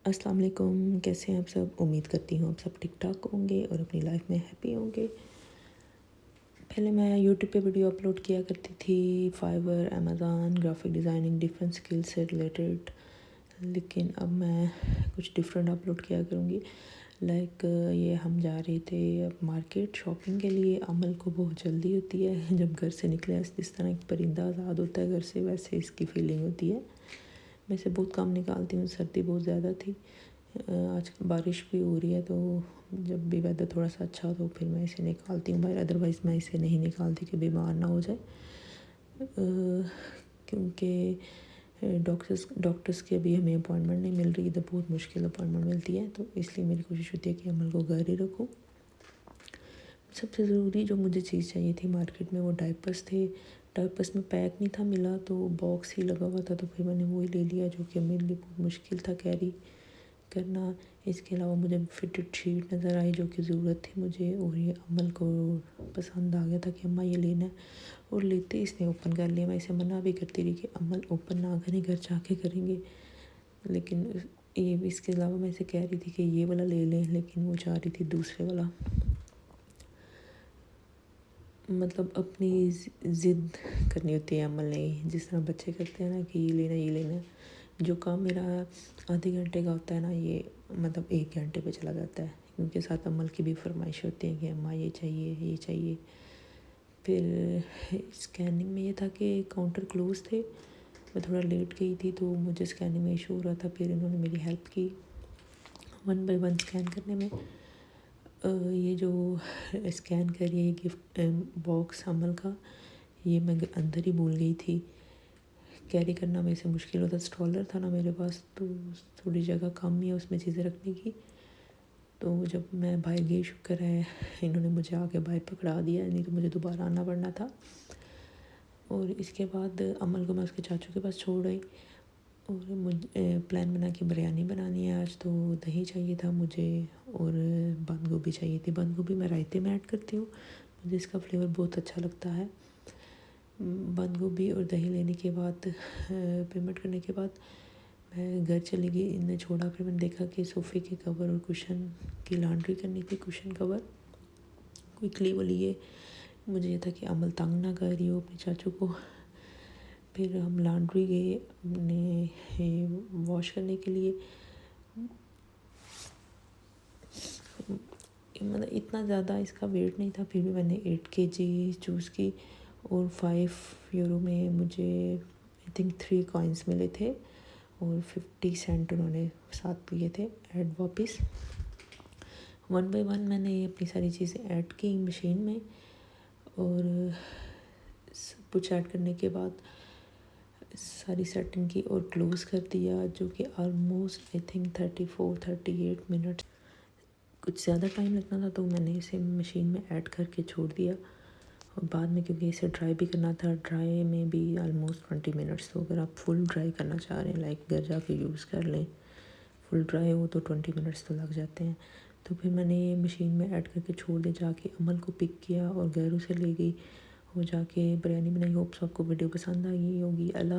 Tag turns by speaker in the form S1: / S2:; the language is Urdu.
S1: السلام علیکم، کیسے ہیں آپ سب؟ امید کرتی ہوں آپ سب ٹھیک ٹھاک ہوں گے اور اپنی لائف میں ہیپی ہوں گے۔ پہلے میں یوٹیوب پہ ویڈیو اپلوڈ کیا کرتی تھی، Fiverr, Amazon, graphic designing, different skill سے ریلیٹڈ، لیکن اب میں کچھ ڈفرینٹ اپلوڈ کیا کروں گی۔ لائک یہ ہم جا رہے تھے اب مارکیٹ شاپنگ کے لیے۔ عمل کو بہت جلدی ہوتی ہے جب گھر سے نکلے، جس طرح ایک پرندہ آزاد ہوتا ہے گھر سے، ویسے اس کی فیلنگ ہوتی ہے۔ میں سے بہت کم نکالتی ہوں، سردی بہت زیادہ تھی، آج بارش بھی ہو رہی ہے، تو جب بھی ویدر تھوڑا سا اچھا ہو تو پھر میں اسے نکالتی ہوں باہر، ادروائز میں اسے نہیں نکالتی کہ بیمار نہ ہو جائے، کیونکہ ڈاکٹرس کی ابھی ہمیں اپوائنٹمنٹ نہیں مل رہی، ادھر بہت مشکل اپوائنٹمنٹ ملتی ہے، تو اس لیے میری کوشش ہوتی ہے کہ عمل کو گھر ہی رکھوں۔ سب سے ضروری جو مجھے چیز چاہیے تھی مارکیٹ میں وہ ڈائپرس تھے۔ ڈائپرس میں پیک نہیں تھا ملا، تو باکس ہی لگا ہوا تھا، تو پھر میں نے وہی لے لیا، جو کہ میرے لیے بہت مشکل تھا کیری کرنا۔ اس کے علاوہ مجھے فٹڈ شیٹ نظر آئی جو کہ ضرورت تھی مجھے، اور یہ عمل کو پسند آ گیا تھا کہ اماں یہ لینا ہے، اور لیتے اس نے اوپن کر لیا۔ میں اسے منع بھی کرتی رہی کہ عمل اوپن نہ کریں، گھر جا کے کریں گے، لیکن یہ بھی اس کے علاوہ میں اسے کہہ رہی تھی کہ یہ والا لے لیں، لیکن وہ چاہ رہی تھی دوسرے والا۔ مطلب اپنی ضد کرنی ہوتی ہے عمل نے، جس طرح بچے کرتے ہیں نا کہ یہ لینا یہ لینا، جو کام میرا آدھے گھنٹے کا ہوتا ہے نا، یہ مطلب 1 گھنٹے پہ چلا جاتا ہے، کیونکہ ساتھ عمل کی بھی فرمائش ہوتی ہے کہ اماں یہ چاہیے یہ چاہیے۔ پھر اسکیننگ میں یہ تھا کہ کاؤنٹر کلوز تھے، میں تھوڑا لیٹ گئی تھی تو مجھے اسکیننگ میں ایشو ہو رہا تھا، پھر انہوں نے میری ہیلپ کی 1 بائی 1 اسکین کرنے میں۔ یہ جو اسکین کریے یہ گفٹ باکس عمل کا، یہ میں اندر ہی بھول گئی تھی، کیری کرنا میرے سے مشکل ہوتا، اسٹرالر تھا نا میرے پاس، تو تھوڑی جگہ کم ہی ہے اس میں چیزیں رکھنے کی، تو جب میں باہر گئی شکر ہے انہوں نے مجھے آگے باہر پکڑا دیا، نہیں تو مجھے دوبارہ آنا پڑنا تھا۔ اور اس کے بعد عمل کو میں اس کے چاچو کے پاس چھوڑ آئی، اور مجھے پلان بنا کہ بریانی بنانی ہے آج، تو دہی چاہیے تھا مجھے، اور بند گوبھی چاہیے تھی۔ بند گوبھی میں رائتے میں ایڈ کرتی ہوں، مجھے اس کا فلیور بہت اچھا لگتا ہے۔ بند گوبھی اور دہی لینے کے بعد پیمنٹ کرنے کے بعد میں گھر چلی گئی، انہیں چھوڑا، پھر میں نے دیکھا کہ صوفے کے کور اور کشن کی لانڈری کرنی تھی، کشن کور کوئکلی وہ لیے۔ مجھے یہ تھا کہ عمل تنگ نہ کر رہی ہو اپنے چاچو کو۔ پھر ہم لانڈری گئے اپنے واش کرنے کے لیے، مطلب اتنا زیادہ اس کا ویٹ نہیں تھا، پھر بھی میں نے 8 kg چوز کی، اور 5 یورو میں مجھے آئی تھنک 3 کوائنس ملے تھے، اور 50 سینٹ انہوں نے ساتھ لیے تھے ایڈ واپس۔ 1 بائی 1 میں نے اپنی ساری چیزیں ایڈ کی مشین میں، اور سب کچھ ایڈ کرنے کے بعد ساری سیٹنگ کی اور کلوز کر دیا، جو کہ آلموسٹ آئی تھنک 34-38 منٹ، کچھ زیادہ ٹائم لگنا تھا، تو میں نے اسے مشین میں ایڈ کر کے چھوڑ دیا، اور بعد میں کیونکہ اسے ڈرائی بھی کرنا تھا، ڈرائی میں بھی آلموسٹ 20 منٹس، تو اگر آپ فل ڈرائی کرنا چاہ رہے ہیں لائک گھر جا کے یوز کر لیں، فل ڈرائی ہو تو 20 منٹس تو لگ جاتے ہیں۔ تو پھر میں نے یہ مشین میں ایڈ کر کے چھوڑ دیا، جا کے عمل کو پک کیا اور گھر اسے لے گئی، وہ جا کے بریانی بنائی۔ ہوپس آپ کو ویڈیو پسند آئی ہوگی۔ اللہ